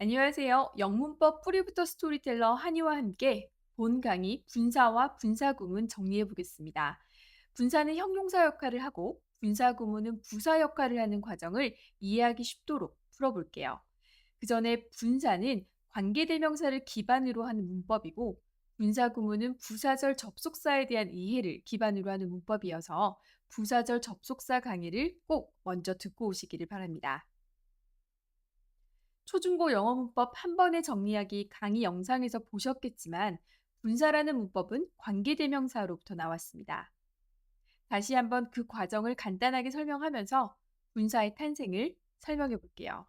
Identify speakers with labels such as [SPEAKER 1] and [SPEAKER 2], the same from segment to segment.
[SPEAKER 1] 안녕하세요. 영문법 뿌리부터 스토리텔러 한이와 함께 본 강의 분사와 분사구문 정리해 보겠습니다. 분사는 형용사 역할을 하고 분사구문은 부사 역할을 하는 과정을 이해하기 쉽도록 풀어볼게요. 그 전에 분사는 관계대명사를 기반으로 하는 문법이고 분사구문은 부사절 접속사에 대한 이해를 기반으로 하는 문법이어서 부사절 접속사 강의를 꼭 먼저 듣고 오시기를 바랍니다. 초중고 영어 문법 한 번에 정리하기 강의 영상에서 보셨겠지만 분사라는 문법은 관계대명사로부터 나왔습니다. 다시 한번 그 과정을 간단하게 설명하면서 분사의 탄생을 설명해 볼게요.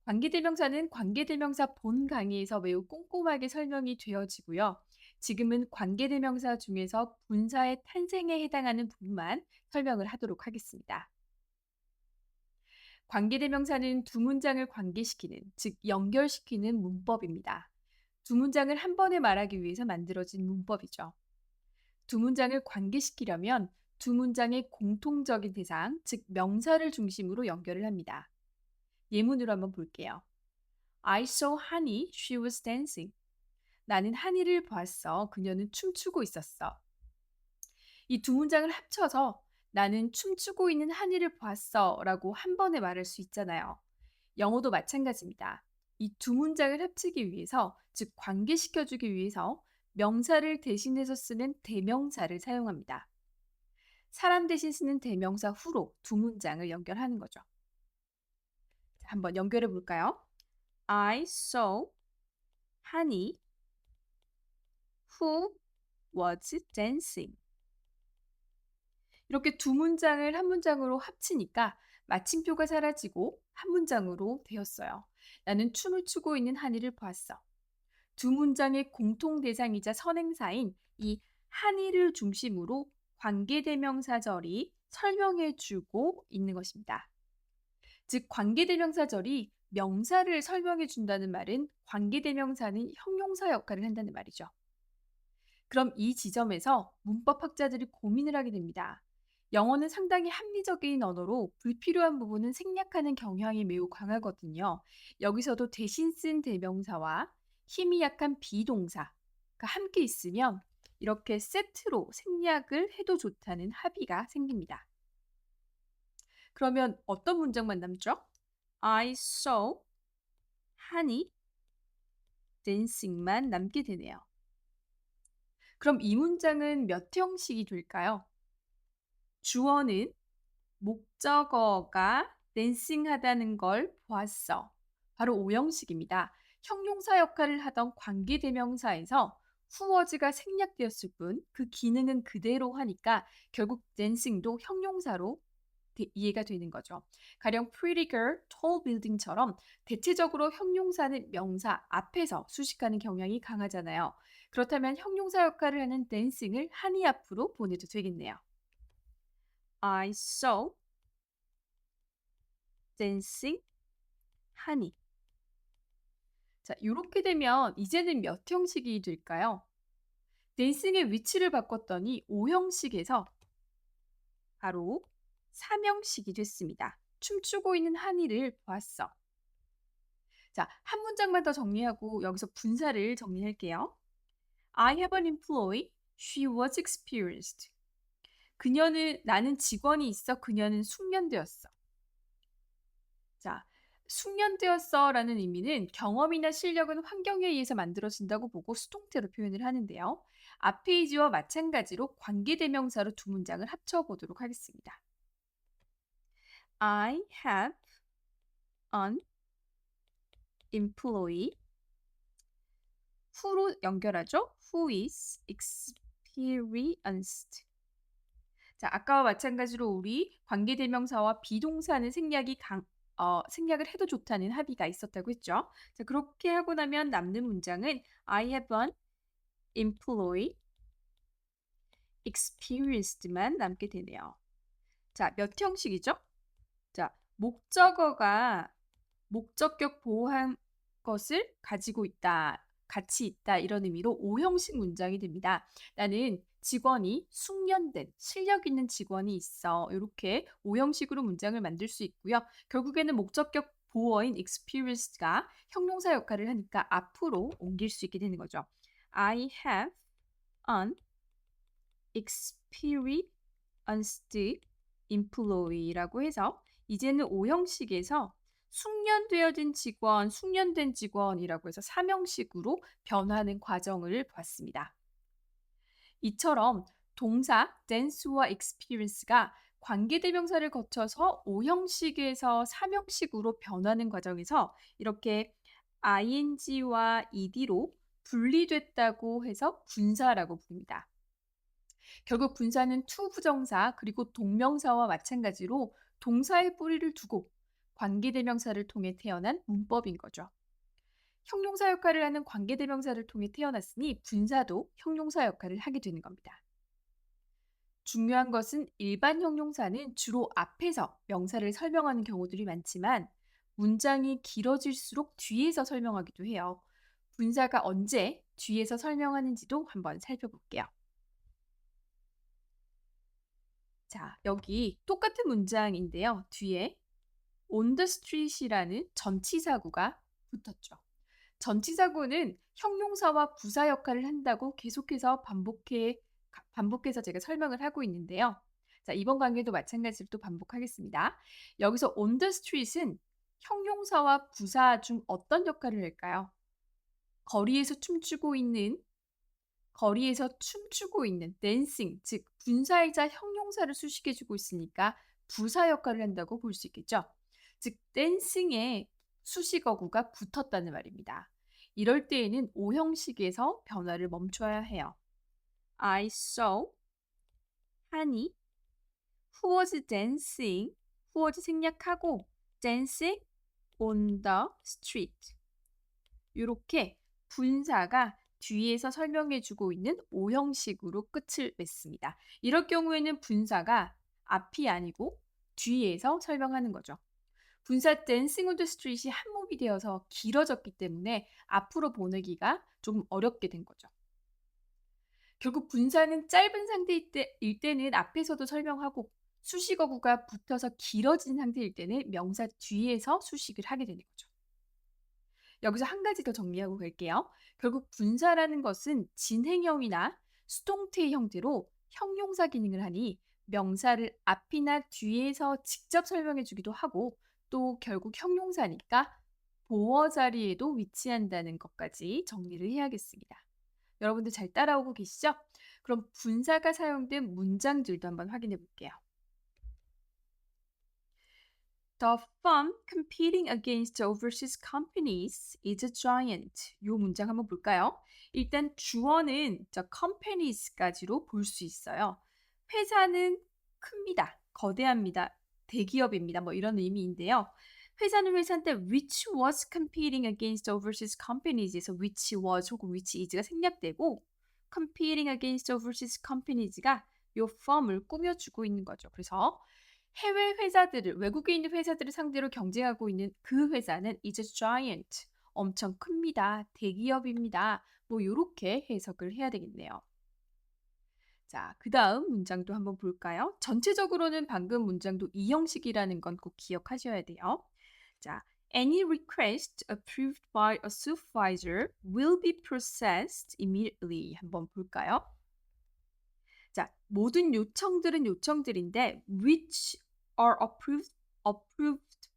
[SPEAKER 1] 관계대명사는 관계대명사 본 강의에서 매우 꼼꼼하게 설명이 되어지고요. 지금은 관계대명사 중에서 분사의 탄생에 해당하는 부분만 설명을 하도록 하겠습니다. 관계대명사는 두 문장을 관계시키는, 즉 연결시키는 문법입니다. 두 문장을 한 번에 말하기 위해서 만들어진 문법이죠. 두 문장을 관계시키려면 두 문장의 공통적인 대상, 즉 명사를 중심으로 연결을 합니다. 예문으로 한번 볼게요. I saw Honey, she was dancing. 나는 한이를 보았어. 그녀는 춤추고 있었어. 이 두 문장을 합쳐서 나는 춤추고 있는 한이를 보았어 라고 한 번에 말할 수 있잖아요. 영어도 마찬가지입니다. 이 두 문장을 합치기 위해서, 즉 관계시켜주기 위해서 명사를 대신해서 쓰는 대명사를 사용합니다. 사람 대신 쓰는 대명사 후로 두 문장을 연결하는 거죠. 자, 한번 연결해 볼까요? I saw Honey who was dancing. 이렇게 두 문장을 한 문장으로 합치니까 마침표가 사라지고 한 문장으로 되었어요. 나는 춤을 추고 있는 한이를 보았어. 두 문장의 공통 대상이자 선행사인 이 한이를 중심으로 관계대명사절이 설명해주고 있는 것입니다. 즉 관계대명사절이 명사를 설명해준다는 말은 관계대명사는 형용사 역할을 한다는 말이죠. 그럼 이 지점에서 문법학자들이 고민을 하게 됩니다. 영어는 상당히 합리적인 언어로 불필요한 부분은 생략하는 경향이 매우 강하거든요. 여기서도 대신 쓴 대명사와 힘이 약한 비동사가 함께 있으면 이렇게 세트로 생략을 해도 좋다는 합의가 생깁니다. 그러면 어떤 문장만 남죠? I saw honey dancing만 남게 되네요. 그럼 이 문장은 몇 형식이 될까요? 주어는 목적어가 댄싱하다는 걸 보았어. 바로 오형식입니다. 형용사 역할을 하던 관계대명사에서 후어즈가 생략되었을 뿐 그 기능은 그대로 하니까 결국 댄싱도 형용사로 이해가 되는 거죠. 가령 pretty girl, tall building처럼 대체적으로 형용사는 명사 앞에서 수식하는 경향이 강하잖아요. 그렇다면 형용사 역할을 하는 댄싱을 한이 앞으로 보내도 되겠네요. I saw dancing honey. 자, 이렇게 되면 이제는 몇 형식이 될까요? 댄싱의 위치를 바꿨더니 5형식에서 바로 3형식이 됐습니다. 춤추고 있는 한이를 보았어. 자, 한 문장만 더 정리하고 여기서 분사를 정리할게요. I have an employee. She was experienced. 나는 직원이 있어. 그녀는 숙련되었어. 자, 숙련되었어라는 의미는 경험이나 실력은 환경에 의해서 만들어진다고 보고 수동태로 표현을 하는데요. 앞 페이지와 마찬가지로 관계대명사로 두 문장을 합쳐보도록 하겠습니다. I have an employee. who로 연결하죠. Who is experienced. 자, 아까와 마찬가지로 우리 관계대명사와 비동사는 생략을 해도 좋다는 합의가 있었다고 했죠. 자, 그렇게 하고 나면 남는 문장은 I have an employee experienced만 남게 되네요. 자, 몇 형식이죠? 자, 목적어가 목적격 보호한 것을 가지고 있다, 같이 있다 이런 의미로 5형식 문장이 됩니다. 나는 직원이 숙련된 실력 있는 직원이 있어. 이렇게 5형식으로 문장을 만들 수 있고요. 결국에는 목적격 보어인 experienced가 형용사 역할을 하니까 앞으로 옮길 수 있게 되는 거죠. I have an experienced employee라고 해서 이제는 5형식에서 숙련되어진 직원, 숙련된 직원이라고 해서 3형식으로 변하는 과정을 봤습니다. 이처럼 동사 dance와 experience가 관계대명사를 거쳐서 5형식에서 3형식으로 변하는 과정에서 이렇게 ing와 ed로 분리됐다고 해서 분사라고 부릅니다. 결국 분사는 to 부정사 그리고 동명사와 마찬가지로 동사의 뿌리를 두고 관계대명사를 통해 태어난 문법인 거죠. 형용사 역할을 하는 관계대명사를 통해 태어났으니 분사도 형용사 역할을 하게 되는 겁니다. 중요한 것은 일반 형용사는 주로 앞에서 명사를 설명하는 경우들이 많지만 문장이 길어질수록 뒤에서 설명하기도 해요. 분사가 언제 뒤에서 설명하는지도 한번 살펴볼게요. 자, 여기 똑같은 문장인데요. 뒤에 on the street이라는 전치사구가 붙었죠. 전치사구는 형용사와 부사 역할을 한다고 계속해서 반복해서 제가 설명을 하고 있는데요. 자, 이번 강의도 마찬가지로 또 반복하겠습니다. 여기서 on the street은 형용사와 부사 중 어떤 역할을 할까요? 거리에서 춤추고 있는 dancing, 즉 분사이자 형용사를 수식해주고 있으니까 부사 역할을 한다고 볼 수 있겠죠. 즉 dancing에 수식어구가 붙었다는 말입니다. 이럴 때에는 5형식에서 변화를 멈춰야 해요. I saw 한이 who was dancing, who was 생략하고 dancing on the street. 이렇게 분사가 뒤에서 설명해주고 있는 5형식으로 끝을 맺습니다. 이럴 경우에는 분사가 앞이 아니고 뒤에서 설명하는 거죠. 분사 dancing on the street이 한몸이 되어서 길어졌기 때문에 앞으로 보내기가 좀 어렵게 된 거죠. 결국 분사는 짧은 상태일 때는 앞에서도 설명하고 수식어구가 붙어서 길어진 상태일 때는 명사 뒤에서 수식을 하게 되는 거죠. 여기서 한 가지 더 정리하고 갈게요. 결국 분사라는 것은 진행형이나 수동태의 형태로 형용사 기능을 하니 명사를 앞이나 뒤에서 직접 설명해 주기도 하고 또 결국 형용사니까 보어 자리에도 위치한다는 것까지 정리를 해야겠습니다. 여러분들 잘 따라오고 계시죠? 그럼 분사가 사용된 문장들도 한번 확인해 볼게요. The firm competing against overseas companies is a giant. 이 문장 한번 볼까요? 일단 주어는 companies까지로 볼 수 있어요. 회사는 큽니다. 거대합니다. 대기업입니다. 뭐 이런 의미인데요. 회사는 회사인데 which was competing against overseas companies에서 which was 혹은 which is가 생략되고 competing against overseas companies가 요 firm을 꾸며주고 있는 거죠. 그래서 해외 회사들을 외국에 있는 회사들을 상대로 경쟁하고 있는 그 회사는 is a giant. 엄청 큽니다. 대기업입니다. 뭐 요렇게 해석을 해야 되겠네요. 자, 그 다음 문장도 한번 볼까요? 전체적으로는 방금 문장도 이 형식이라는 건 꼭 기억하셔야 돼요. 자, any request approved by a supervisor will be processed immediately. 한번 볼까요? 자, 모든 요청들은 요청들인데 which are approved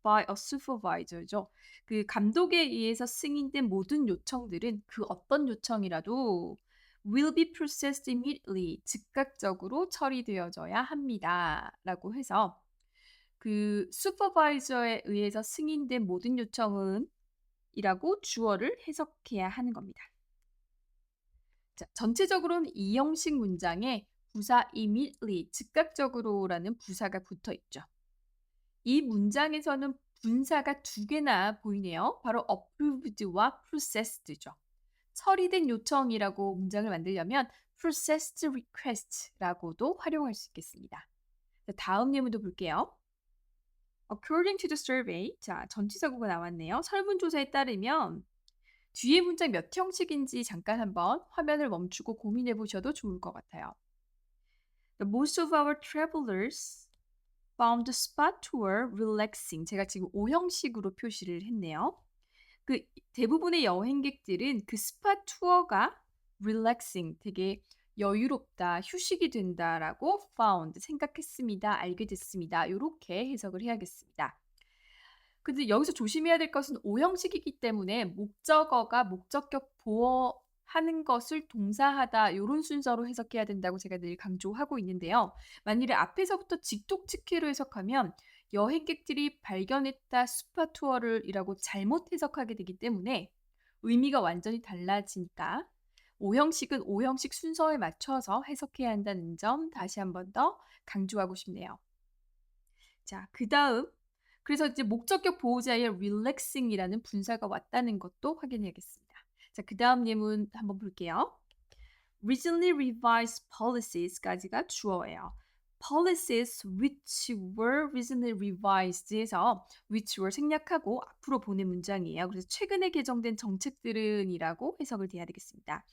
[SPEAKER 1] by a supervisor죠. 그 감독에 의해서 승인된 모든 요청들은 그 어떤 요청이라도 will be processed immediately. 즉각적으로 처리되어져야 합니다. 라고 해서 그 슈퍼바이저에 의해서 승인된 모든 요청은 이라고 주어를 해석해야 하는 겁니다. 자, 전체적으로는 이 형식 문장에 부사 immediately, 즉각적으로라는 부사가 붙어 있죠. 이 문장에서는 분사가 두 개나 보이네요. 바로 approved와 processed죠. 처리된 요청이라고 문장을 만들려면 processed request라고도 활용할 수 있겠습니다. 자, 다음 예문도 볼게요. According to the survey, 자, 전치사구가 나왔네요. 설문조사에 따르면 뒤에 문장 몇 형식인지 잠깐 한번 화면을 멈추고 고민해 보셔도 좋을 것 같아요. Most of our travelers found the spot tour relaxing. 제가 지금 오형식으로 표시를 했네요. 그 대부분의 여행객들은 그 스파 투어가 relaxing, 되게 여유롭다, 휴식이 된다라고 found, 생각했습니다, 알게 됐습니다. 요렇게 해석을 해야겠습니다. 근데 여기서 조심해야 될 것은 오형식이기 때문에 목적어가 목적격 보어하는 것을 동사하다 요런 순서로 해석해야 된다고 제가 늘 강조하고 있는데요. 만일에 앞에서부터 직독직해로 해석하면 여행객들이 발견했다 스파 투어를 이라고 잘못 해석하게 되기 때문에 의미가 완전히 달라지니까 오형식은 오형식 순서에 맞춰서 해석해야 한다는 점 다시 한번 더 강조하고 싶네요. 자, 그다음 그래서 이제 목적격 보호자의 relaxing이라는 분사가 왔다는 것도 확인해야겠습니다. 자, 그다음 예문 한번 볼게요. recently revised policies,까지가 주어예요. policies which were recently revised에서 which were 생략하고 앞으로 보낸 문장이에요. 그래서 최근에 개정된 정책들은 이라고 해석을 해야 되겠습니다.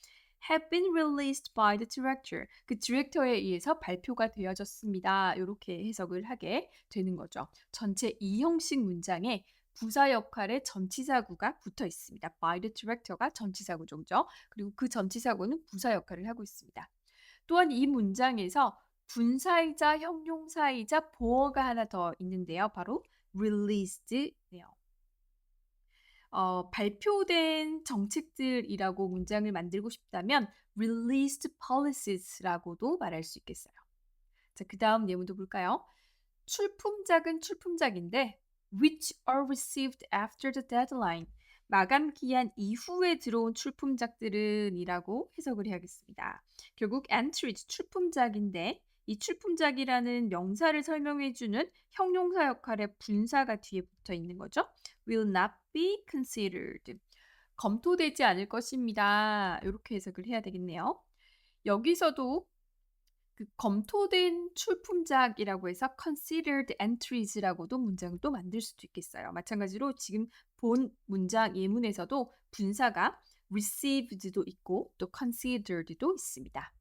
[SPEAKER 1] have been released by the director. 그 디렉터에 의해서 발표가 되어졌습니다. 이렇게 해석을 하게 되는 거죠. 전체 이 형식 문장에 부사 역할에 전치사구가 붙어 있습니다. by the director가 전치사구죠. 그리고 그 전치사구는 부사 역할을 하고 있습니다. 또한 이 문장에서 분사이자 형용사이자 보어가 하나 더 있는데요. 바로 released네요. 발표된 정책들이라고 문장을 만들고 싶다면 released polices라고도 말할 수 있겠어요. 자, 그 다음 예문도 볼까요? 출품작은 출품작인데 which are received after the deadline. 마감 기한 이후에 들어온 출품작들은 이라고 해석을 해야겠습니다. 결국 entries, 출품작인데 이 출품작이라는 명사를 설명해주는 형용사 역할의 분사가 뒤에 붙어 있는 거죠. will not be considered. 검토되지 않을 것입니다. 이렇게 해석을 해야 되겠네요. 여기서도 그 검토된 출품작이라고 해서 considered entries라고도 문장을 또 만들 수도 있겠어요. 마찬가지로 지금 본 문장 예문에서도 분사가 received도 있고 또 considered도 있습니다.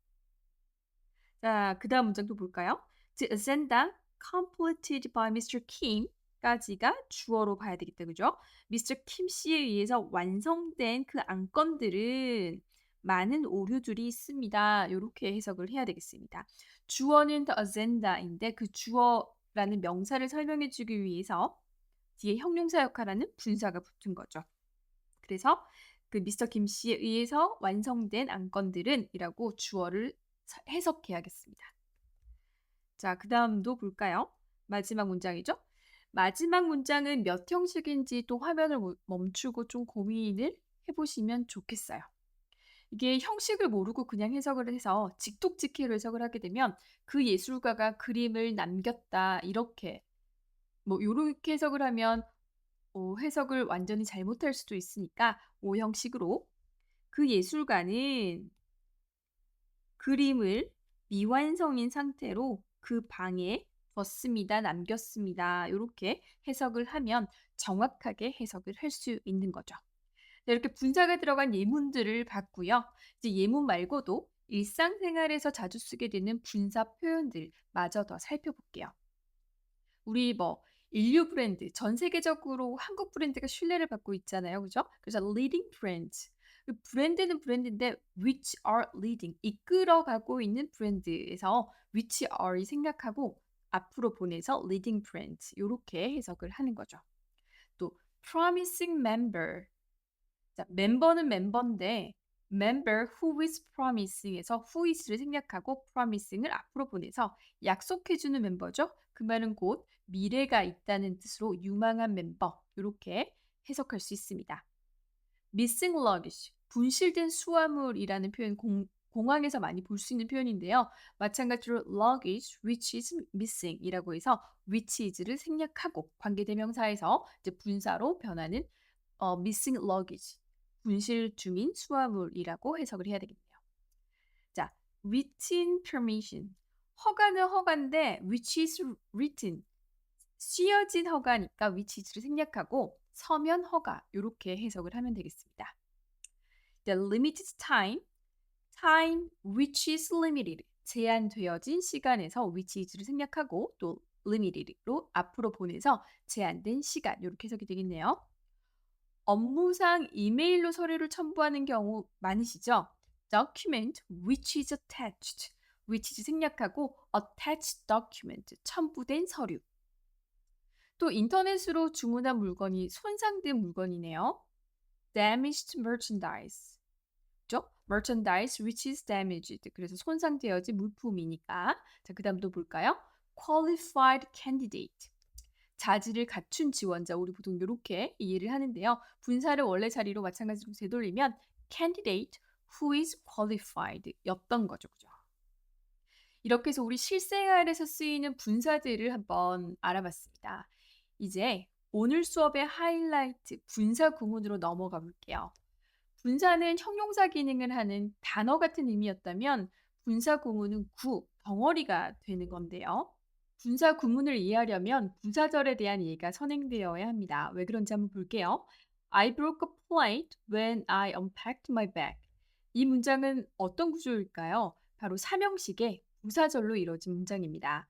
[SPEAKER 1] 자, 그 다음 문장도 볼까요? The agenda completed by Mr. Kim 까지가 주어로 봐야 되겠다, 그죠? Mr. Kim 씨에 의해서 완성된 그 안건들은 많은 오류들이 있습니다. 이렇게 해석을 해야 되겠습니다. 주어는 the agenda인데 그 주어라는 명사를 설명해 주기 위해서 뒤에 형용사 역할하는 분사가 붙은 거죠. 그래서 그 미스터 김 씨에 의해서 완성된 안건들은 이라고 주어를 해석해야겠습니다. 자, 그 다음도 볼까요? 마지막 문장이죠. 마지막 문장은 몇 형식인지 또 화면을 멈추고 좀 고민을 해보시면 좋겠어요. 이게 형식을 모르고 그냥 해석을 해서 직독직해로 해석을 하게 되면 그 예술가가 그림을 남겼다 이렇게 요렇게 해석을 하면 해석을 완전히 잘못할 수도 있으니까 오형식으로 그 예술가는 그림을 미완성인 상태로 그 방에 뒀습니다. 남겼습니다. 이렇게 해석을 하면 정확하게 해석을 할 수 있는 거죠. 네, 이렇게 분사가 들어간 예문들을 봤고요. 이제 예문 말고도 일상생활에서 자주 쓰게 되는 분사 표현들 마저 더 살펴볼게요. 우리 인류 브랜드, 전 세계적으로 한국 브랜드가 신뢰를 받고 있잖아요. 그죠? 그래서 leading brands. 그 브랜드는 브랜드인데 which are leading, 이끌어가고 있는 브랜드에서 which are이 생략하고 앞으로 보내서 leading brands 이렇게 해석을 하는 거죠. 또 promising member. 자, 멤버는 멤버인데 member who is promising에서 who is를 생략하고 promising을 앞으로 보내서 약속해주는 멤버죠. 그 말은 곧 미래가 있다는 뜻으로 유망한 멤버 이렇게 해석할 수 있습니다. missing luggage, 분실된 수화물이라는 표현 공항에서 많이 볼 수 있는 표현인데요. 마찬가지로 luggage which is missing 이라고 해서 which is를 생략하고 관계대명사에서 이제 분사로 변하는 missing luggage, 분실 중인 수화물이라고 해석을 해야 되겠네요. 자, written permission, 허가는 허가인데 which is written, 쓰여진 허가니까 which is를 생략하고 서면 허가 이렇게 해석을 하면 되겠습니다. The limited time, time which is limited, 제한되어진 시간에서 which is를 생략하고 또 limited로 앞으로 보내서 제한된 시간 이렇게 해석이 되겠네요. 업무상 이메일로 서류를 첨부하는 경우 많으시죠? document which is attached, which is 생략하고 attached document, 첨부된 서류. 또 인터넷으로 주문한 물건이 손상된 물건이네요. damaged merchandise. 그죠? merchandise which is damaged. 그래서 손상되어진 물품이니까. 자, 그다음 또 볼까요? qualified candidate. 자질을 갖춘 지원자. 우리 보통 이렇게 이해를 하는데요. 분사를 원래 자리로 마찬가지로 되돌리면 candidate who is qualified 였던 거죠. 그죠? 이렇게 해서 우리 실생활에서 쓰이는 분사들을 한번 알아봤습니다. 이제 오늘 수업의 하이라이트 분사 구문으로 넘어가 볼게요. 분사는 형용사 기능을 하는 단어 같은 의미였다면 분사 구문은 덩어리가 되는 건데요. 분사 구문을 이해하려면 부사절에 대한 이해가 선행되어야 합니다. 왜 그런지 한번 볼게요. I broke a plate when I unpacked my bag. 이 문장은 어떤 구조일까요? 바로 삼형식의 부사절로 이루어진 문장입니다.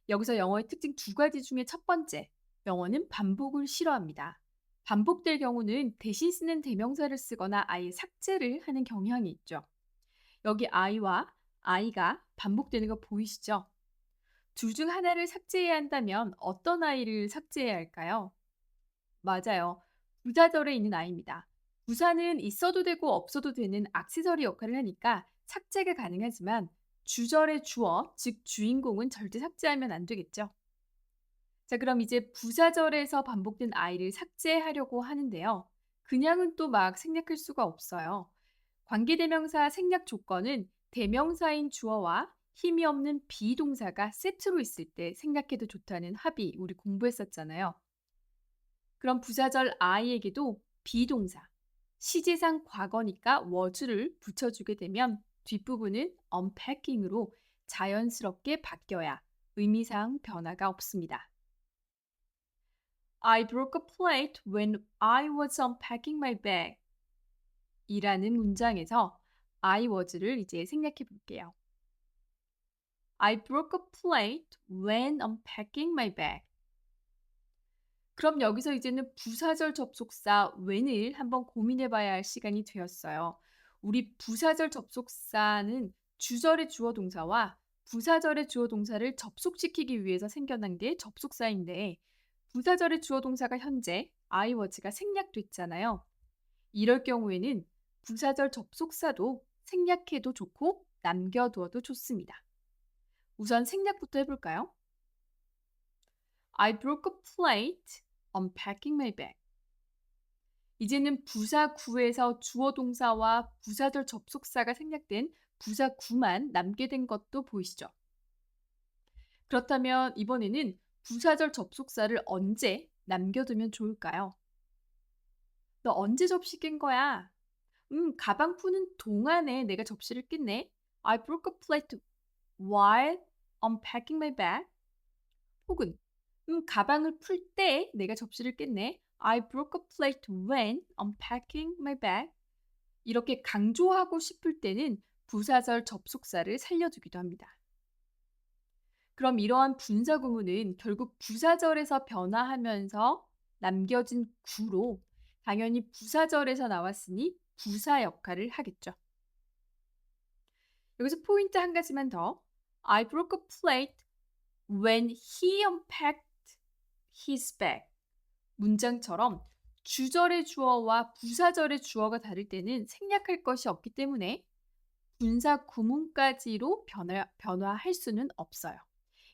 [SPEAKER 1] 여기서 영어의 특징 두 가지 중에 첫 번째, 영어는 반복을 싫어합니다. 반복될 경우는 대신 쓰는 대명사를 쓰거나 아예 삭제를 하는 경향이 있죠. 여기 I와 I가 반복되는 거 보이시죠? 둘 중 하나를 삭제해야 한다면 어떤 I를 삭제해야 할까요? 맞아요. 부사절에 있는 I입니다. 부사는 있어도 되고 없어도 되는 액세서리 역할을 하니까 삭제가 가능하지만 주절의 주어, 즉 주인공은 절대 삭제하면 안 되겠죠. 자, 그럼 이제 부사절에서 반복된 I를 삭제하려고 하는데요. 그냥은 또 막 생략할 수가 없어요. 관계대명사 생략 조건은 대명사인 주어와 힘이 없는 비동사가 세트로 있을 때 생략해도 좋다는 합의 우리 공부했었잖아요. 그럼 부사절 I에게도 비동사, 시제상 과거니까 was를 붙여주게 되면 뒷부분은 unpacking으로 자연스럽게 바뀌어야 의미상 변화가 없습니다. I broke a plate when I was unpacking my bag. 이라는 문장에서 I was를 이제 생략해 볼게요. I broke a plate when unpacking my bag. 그럼 여기서 이제는 부사절 접속사 when을 한번 고민해 봐야 할 시간이 되었어요. 우리 부사절 접속사는 주절의 주어 동사와 부사절의 주어 동사를 접속시키기 위해서 생겨난 게 접속사인데 부사절의 주어 동사가 현재 I was가 생략됐잖아요. 이럴 경우에는 부사절 접속사도 생략해도 좋고 남겨두어도 좋습니다. 우선 생략부터 해볼까요? I broke a plate unpacking my bag. 이제는 부사 구에서 주어 동사와 부사절 접속사가 생략된 부사 구만 남게 된 것도 보이시죠? 그렇다면 이번에는 부사절 접속사를 언제 남겨두면 좋을까요? 너 언제 접시 깬 거야? 가방 푸는 동안에 내가 접시를 깼네. I broke a plate while unpacking my bag. 혹은 가방을 풀 때 내가 접시를 깼네. I broke a plate when unpacking my bag. 이렇게 강조하고 싶을 때는 부사절 접속사를 살려두기도 합니다. 그럼 이러한 분사 구문은 결국 부사절에서 변화하면서 남겨진 구로 당연히 부사절에서 나왔으니 부사 역할을 하겠죠. 여기서 포인트 한 가지만 더. I broke a plate when he unpacked his bag. 문장처럼 주절의 주어와 부사절의 주어가 다를 때는 생략할 것이 없기 때문에 분사 구문까지로 변화할 수는 없어요.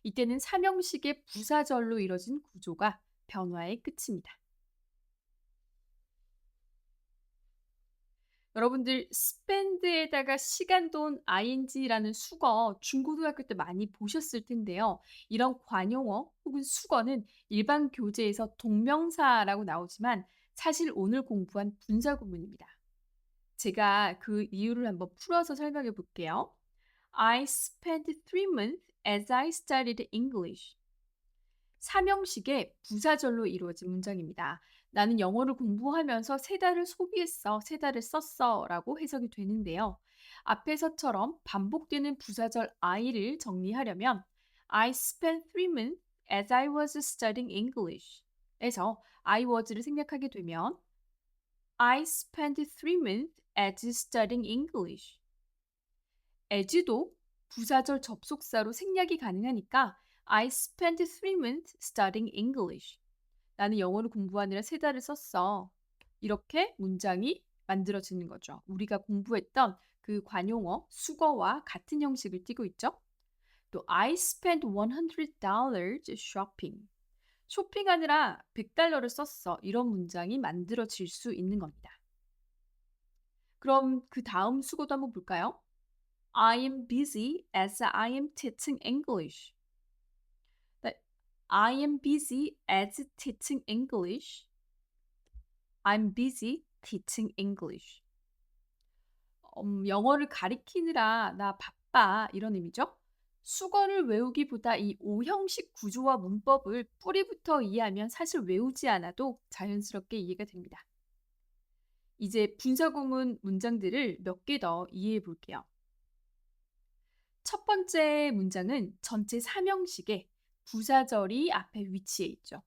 [SPEAKER 1] 이때는 삼형식의 부사절로 이뤄진 구조가 변화의 끝입니다. 여러분들 spend에다가 시간, 돈, ing라는 수거 중고등학교 때 많이 보셨을 텐데요. 이런 관용어 혹은 수거는 일반 교재에서 동명사라고 나오지만 사실 오늘 공부한 분사 구문입니다. 제가 그 이유를 한번 풀어서 설명해 볼게요. I spent 3 months as I studied English. 삼형식의 부사절로 이루어진 문장입니다. 나는 영어를 공부하면서 3달을 소비했어, 3달을 썼어 라고 해석이 되는데요. 앞에서처럼 반복되는 부사절 I를 정리하려면 I spent 3 months as I was studying English 에서 I was를 생략하게 되면 I spent 3 months as studying English. as도 부사절 접속사로 생략이 가능하니까 I spent 3 months studying English. 나는 영어를 공부하느라 3달을 썼어. 이렇게 문장이 만들어지는 거죠. 우리가 공부했던 그 관용어, 수거와 같은 형식을 띠고 있죠. 또 I spent $100 shopping. 쇼핑하느라 100달러를 썼어. 이런 문장이 만들어질 수 있는 겁니다. 그럼 그 다음 수거도 한번 볼까요? I am busy as I am teaching English. I am busy as teaching English. I'm busy teaching English. 영어를 가리키느라 나 바빠 이런 의미죠. 수거를 외우기보다 이 오형식 구조와 문법을 뿌리부터 이해하면 사실 외우지 않아도 자연스럽게 이해가 됩니다. 이제 분사구문 문장들을 몇 개 더 이해해 볼게요. 첫 번째 문장은 전체 3형식에 부사절이 앞에 위치해 있죠.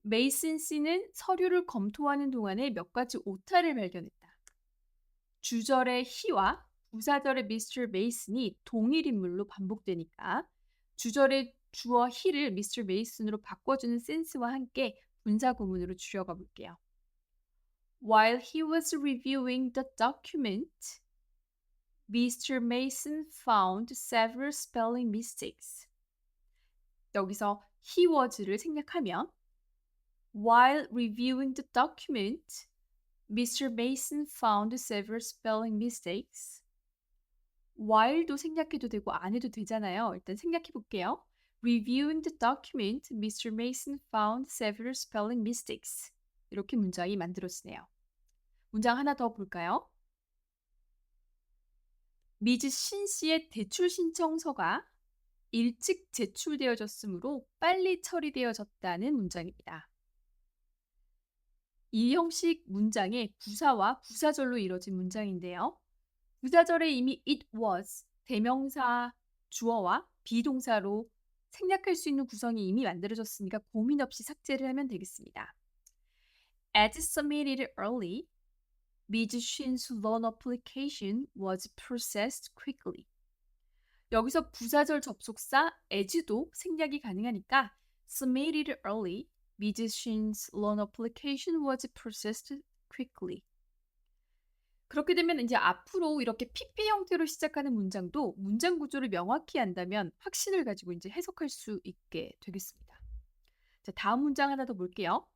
[SPEAKER 1] 메이슨 씨는 서류를 검토하는 동안에 몇 가지 오타를 발견했다. 주절의 he와 부사절의 Mr. Mason이 동일 인물로 반복되니까 주절의 주어 he를 Mr. Mason으로 바꿔주는 센스와 함께 분사 구문으로 줄여가 볼게요. While he was reviewing the document, Mr. Mason found several spelling mistakes. 여기서 he was를 생략하면 While reviewing the document, Mr. Mason found several spelling mistakes. while도 생략해도 되고 안 해도 되잖아요. 일단 생략해 볼게요. Reviewing the document, Mr. Mason found several spelling mistakes. 이렇게 문장이 만들어지네요. 문장 하나 더 볼까요? 미즈 신 씨의 대출 신청서가 일찍 제출되어졌으므로 빨리 처리되어졌다는 문장입니다. 이 형식 문장의 부사와 부사절로 이루어진 문장인데요. 부사절에 이미 it was, 대명사, 주어와 비동사로 생략할 수 있는 구성이 이미 만들어졌으니까 고민 없이 삭제를 하면 되겠습니다. As submitted early, Ms. Shin's loan application was processed quickly. 여기서 부사절 접속사 as도 생략이 가능하니까 submitted early, Ms. Shin's loan application was processed quickly. 그렇게 되면 이제 앞으로 이렇게 PP 형태로 시작하는 문장도 문장 구조를 명확히 안다면 확신을 가지고 이제 해석할 수 있게 되겠습니다. 자, 다음 문장 하나 더 볼게요.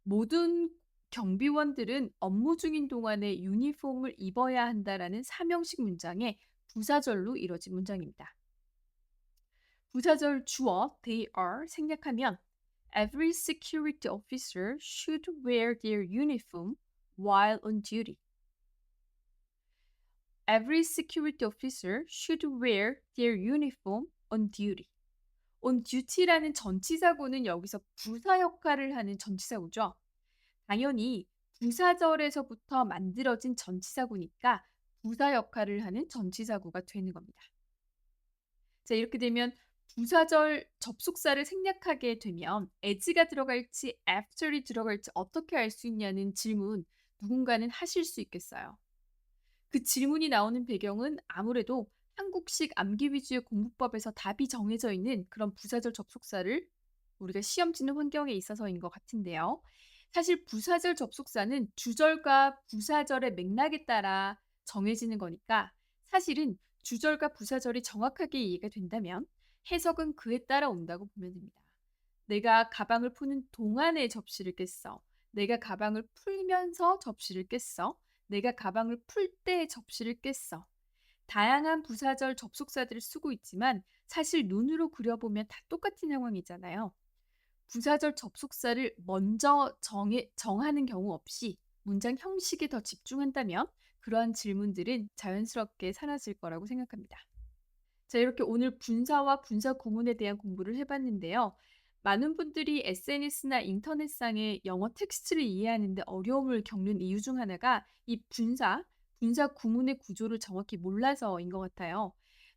[SPEAKER 1] 모든 경비원들은 업무 중인 동안에 유니폼을 입어야 한다라는 3형식 문장의 부사절로 이루어진 문장입니다. 부사절 주어 they are 생략하면 Every security officer should wear their uniform while on duty. Every security officer should wear their uniform on duty. on duty라는 전치사구는 여기서 부사 역할을 하는 전치사구죠. 당연히 부사절에서부터 만들어진 전치사구니까 부사 역할을 하는 전치사구가 되는 겁니다. 자, 이렇게 되면 부사절 접속사를 생략하게 되면 as가 들어갈지 after이 들어갈지 어떻게 알 수 있냐는 질문 누군가는 하실 수 있겠어요. 그 질문이 나오는 배경은 아무래도 한국식 암기 위주의 공부법에서 답이 정해져 있는 그런 부사절 접속사를 우리가 시험 치는 환경에 있어서인 것 같은데요. 사실 부사절 접속사는 주절과 부사절의 맥락에 따라 정해지는 거니까 사실은 주절과 부사절이 정확하게 이해가 된다면 해석은 그에 따라 온다고 보면 됩니다. 내가 가방을 푸는 동안에 접시를 깼어. 내가 가방을 풀면서 접시를 깼어. 내가 가방을 풀 때 접시를 깼어. 다양한 부사절 접속사들을 쓰고 있지만 사실 눈으로 그려보면 다 똑같은 상황이잖아요. 부사절 접속사를 먼저 정하는 경우 없이 문장 형식에 더 집중한다면 그러한 질문들은 자연스럽게 사라질 거라고 생각합니다. 자, 이렇게 오늘 분사와 분사 구문에 대한 공부를 해봤는데요. 많은 분들이 SNS나 인터넷상의 영어 텍스트를 이해하는데 어려움을 겪는 이유 중 하나가 이 분사 구문의 구조를 정확히 몰라서인 것 같아요.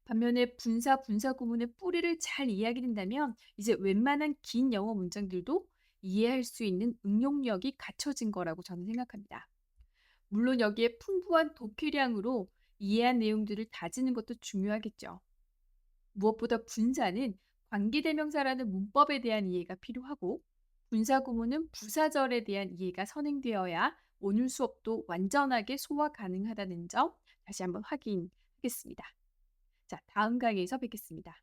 [SPEAKER 1] 반면에 분사 구문의 뿌리를 잘 이해하게 된다면 이제 웬만한 긴 영어 문장들도 이해할 수 있는 응용력이 갖춰진 거라고 저는 생각합니다. 물론 여기에 풍부한 독해량으로 이해한 내용들을 다지는 것도 중요하겠죠. 무엇보다 분사는 관계대명사라는 문법에 대한 이해가 필요하고 분사 구문은 부사절에 대한 이해가 선행되어야 오늘 수업도 완전하게 소화 가능하다는 점 다시 한번 확인하겠습니다. 자, 다음 강의에서 뵙겠습니다.